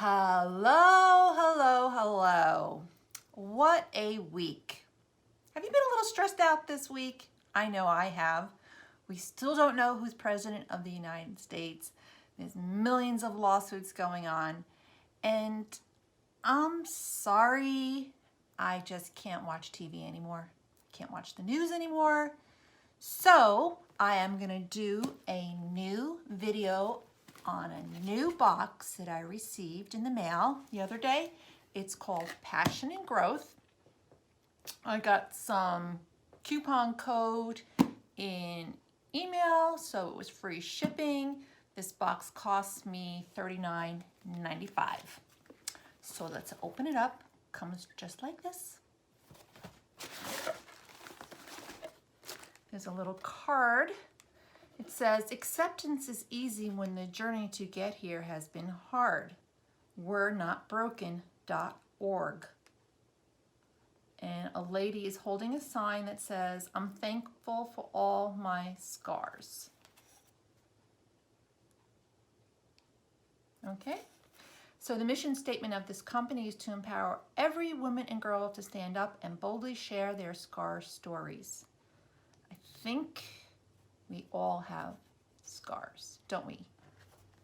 Hello, hello, hello. What a week. Have you been a little stressed out this week? I know I have. We still don't know who's president of the United States. There's millions of lawsuits going on. And I'm sorry, I just can't watch TV anymore. Can't watch the news anymore. So I am going to do a new video on a new box that I received in the mail the other day. It's called Passion and Growth. I got some coupon code in email, so it was free shipping. This box cost me $39.95. So let's open it up. Comes just like this. There's a little card. It says, acceptance is easy when the journey to get here has been hard. We're not broken.org. And a lady is holding a sign that says, I'm thankful for all my scars. Okay? So the mission statement of this company is to empower every woman and girl to stand up and boldly share their scar stories. I think we all have scars, don't we?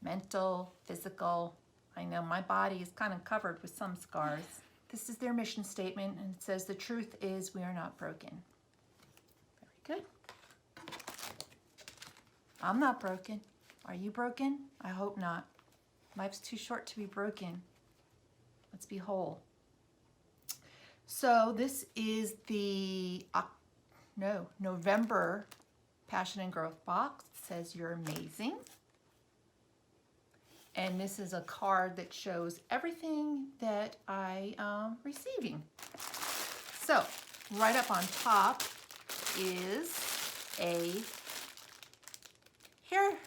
Mental, physical. I know my body is kind of covered with some scars. This is their mission statement, and it says, the truth is we are not broken. Very good. I'm not broken. Are you broken? I hope not. Life's too short to be broken. Let's be whole. So this is the November Passion and Growth box. It says you're amazing. And this is a card that shows everything that I am receiving. So right up on top is a hair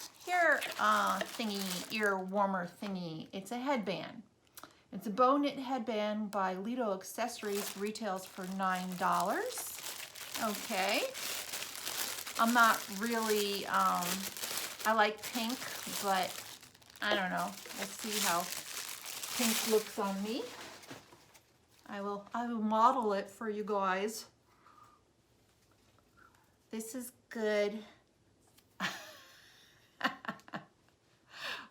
thingy, ear warmer thingy. It's a headband. It's a bow knit headband by Lido Accessories, retails for $9. Okay. I'm not really, I like pink, but I don't know. We'll see how pink looks on me. I will model it for you guys. This is good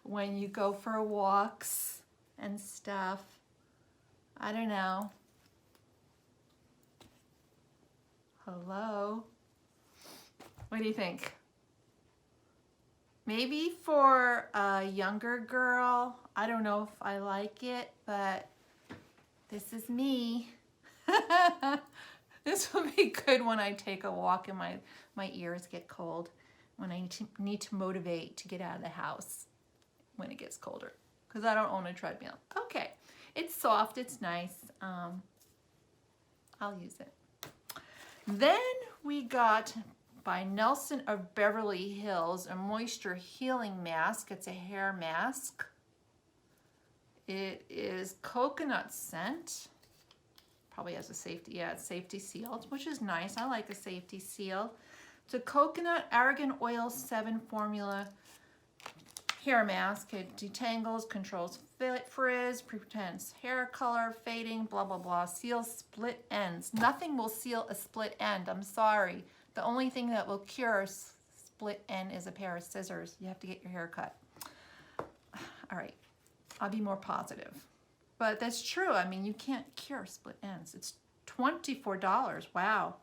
when you go for walks and stuff. I don't know. Hello? What do you think? Maybe for a younger girl, I don't know if I like it, but this is me. This will be good when I take a walk and my ears get cold, when I need to motivate to get out of the house when it gets colder, because I don't own a treadmill. Okay, it's soft, it's nice. I'll use it. Then we got, by Nelson of Beverly Hills, a moisture healing mask. It's a hair mask. It is coconut scent. Probably has a safety, yeah, it's safety sealed, which is nice. I like a safety seal. It's a coconut argan oil 7 formula hair mask. It detangles, controls frizz, prevents hair color fading, blah, blah, blah. Seals split ends. Nothing will seal a split end. I'm sorry. The only thing that will cure a split end is a pair of scissors. You have to get your hair cut. All right, I'll be more positive. But that's true. I mean, you can't cure split ends. It's $24. Wow.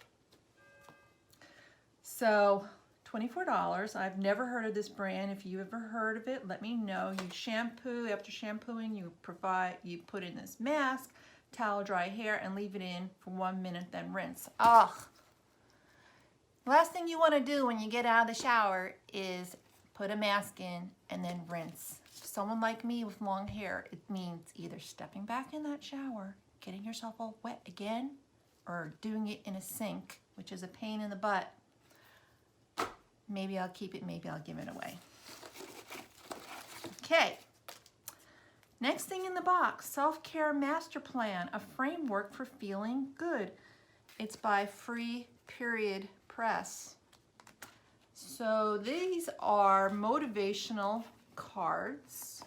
So $24. I've never heard of this brand. If you ever heard of it, let me know. You shampoo. After shampooing, you put in this mask, towel dry hair, and leave it in for 1 minute, then rinse. Ugh. Last thing you want to do when you get out of the shower is put a mask in and then rinse. For someone like me with long hair, it means either stepping back in that shower, getting yourself all wet again, or doing it in a sink, which is a pain in the butt. Maybe I'll keep it, maybe I'll give it away. Okay. Next thing in the box, Self-Care Master Plan, a framework for feeling good. It's by Free Period Press. So these are motivational cards.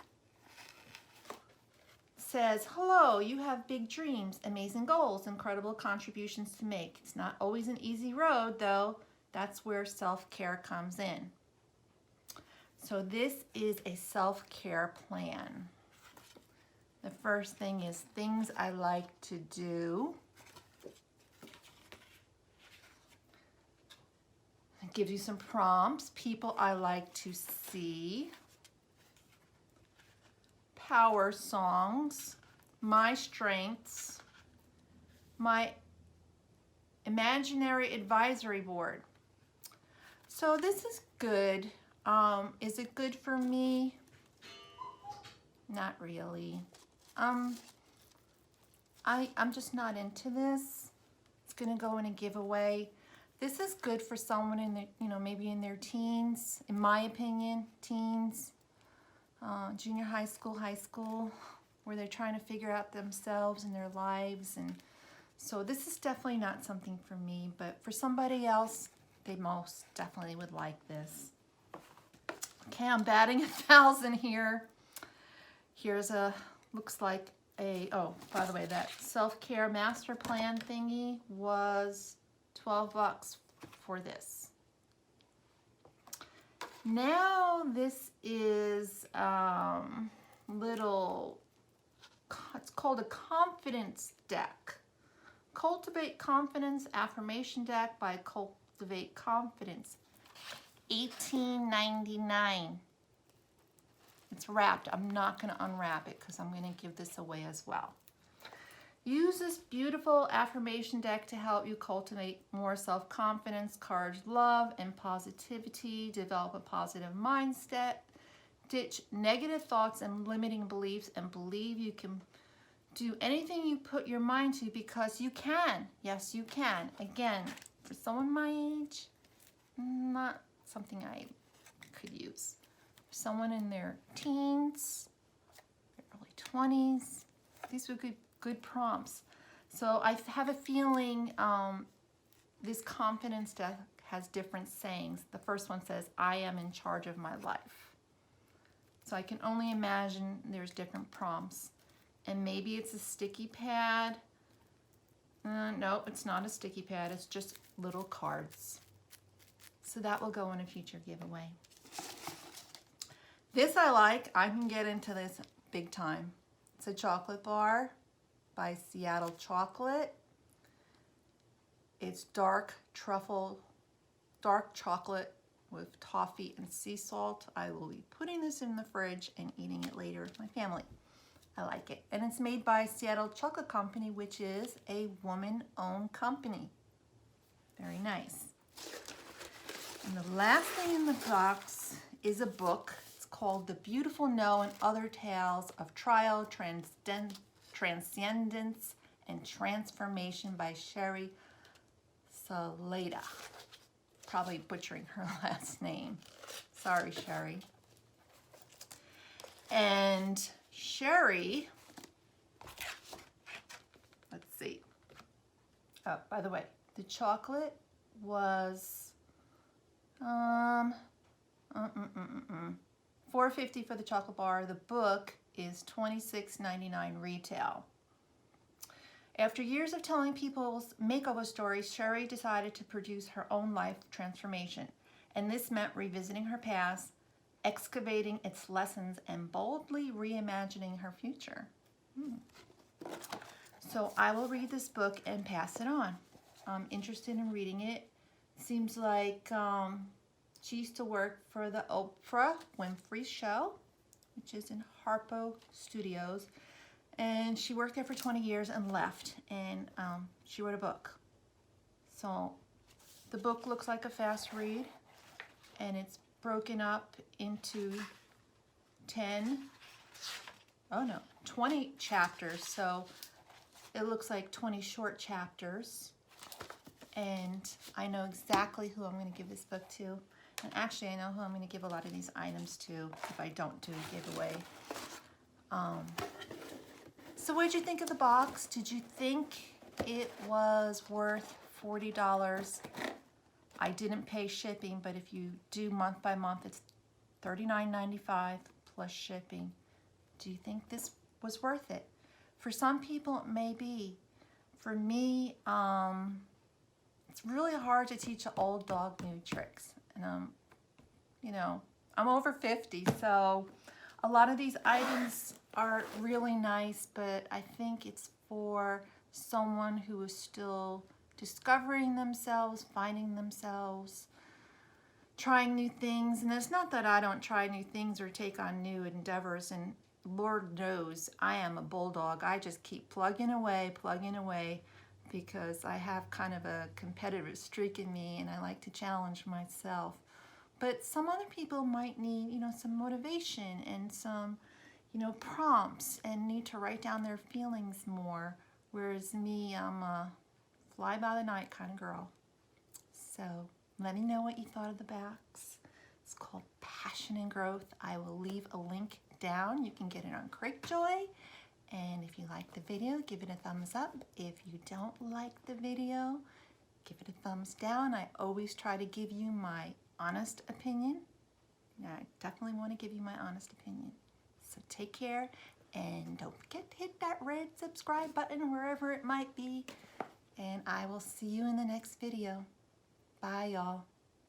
says, hello, you have big dreams, amazing goals, incredible contributions to make. It's not always an easy road, though. That's where self-care comes in. So this is a self-care plan. The first thing is things I like to do. It gives you some prompts. People I like to see. Power songs. My strengths. My imaginary advisory board. So this is good. Is it good for me? Not really. I'm just not into this. It's gonna go in a giveaway. This is good for someone in their, maybe in their teens, in my opinion, teens, junior high school, where they're trying to figure out themselves and their lives. And so this is definitely not something for me, but for somebody else, they most definitely would like this. Okay, I'm batting 1,000 here. Here's looks like oh, by the way, that self-care master plan thingy was $12 for this. Now this is it's called a confidence deck. Cultivate Confidence affirmation deck by Cultivate Confidence. $18.99. It's wrapped. I'm not going to unwrap it because I'm going to give this away as well. Use this beautiful affirmation deck to help you cultivate more self-confidence, courage, love, and positivity. Develop a positive mindset. Ditch negative thoughts and limiting beliefs and believe you can do anything you put your mind to because you can. Yes, you can. Again, for someone my age, not something I could use. For someone in their teens, their early 20s, these would be good prompts. So I have a feeling this confidence deck has different sayings. The first one says, I am in charge of my life. So I can only imagine there's different prompts. And maybe it's a sticky pad. No, it's not a sticky pad. It's just little cards. So that will go in a future giveaway. This I like. I can get into this big time. It's a chocolate bar by Seattle Chocolate. It's dark chocolate with toffee and sea salt. I will be putting this in the fridge and eating it later with my family. I like it. And it's made by Seattle Chocolate Company, which is a woman-owned company. Very nice. And the last thing in the box is a book. It's called The Beautiful No and Other Tales of Trial, Transcendence, and Transformation by Sherry Salata. Probably butchering her last name. Sorry, Sherry. And Sherry, let's see. Oh, by the way, the chocolate was $4.50 for the chocolate bar. The book is $26.99 retail. After years of telling people's makeover stories, Sherry decided to produce her own life transformation, and this meant revisiting her past, excavating its lessons, and boldly reimagining her future. So I will read this book and pass it on. I'm interested in reading it. Seems like she used to work for the Oprah Winfrey Show, which is in Harpo Studios. And she worked there for 20 years and left, and she wrote a book. So the book looks like a fast read, and it's broken up into 20 chapters. So it looks like 20 short chapters. And I know exactly who I'm going to give this book to. And actually, I know who I'm going to give a lot of these items to if I don't do a giveaway. So what did you think of the box? Did you think it was worth $40? I didn't pay shipping, but if you do month by month, it's $39.95 plus shipping. Do you think this was worth it? For some people, it may be. For me, it's really hard to teach an old dog new tricks. And you know, I'm over 50, so a lot of these items are really nice, but I think it's for someone who is still discovering themselves, finding themselves, trying new things. And it's not that I don't try new things or take on new endeavors, and Lord knows I am a bulldog. I just keep plugging away, because I have kind of a competitive streak in me and I like to challenge myself. But some other people might need, you know, some motivation and some, you know, prompts, and need to write down their feelings more. Whereas me, I'm a fly by the night kind of girl. So let me know what you thought of the backs. It's called Passion and Growth. I will leave a link down. You can get it on Cratejoy. And if you like the video, give it a thumbs up. If you don't like the video, give it a thumbs down. I always try to give you my honest opinion. I definitely want to give you my honest opinion. So take care, and don't forget to hit that red subscribe button wherever it might be. And I will see you in the next video. Bye, y'all.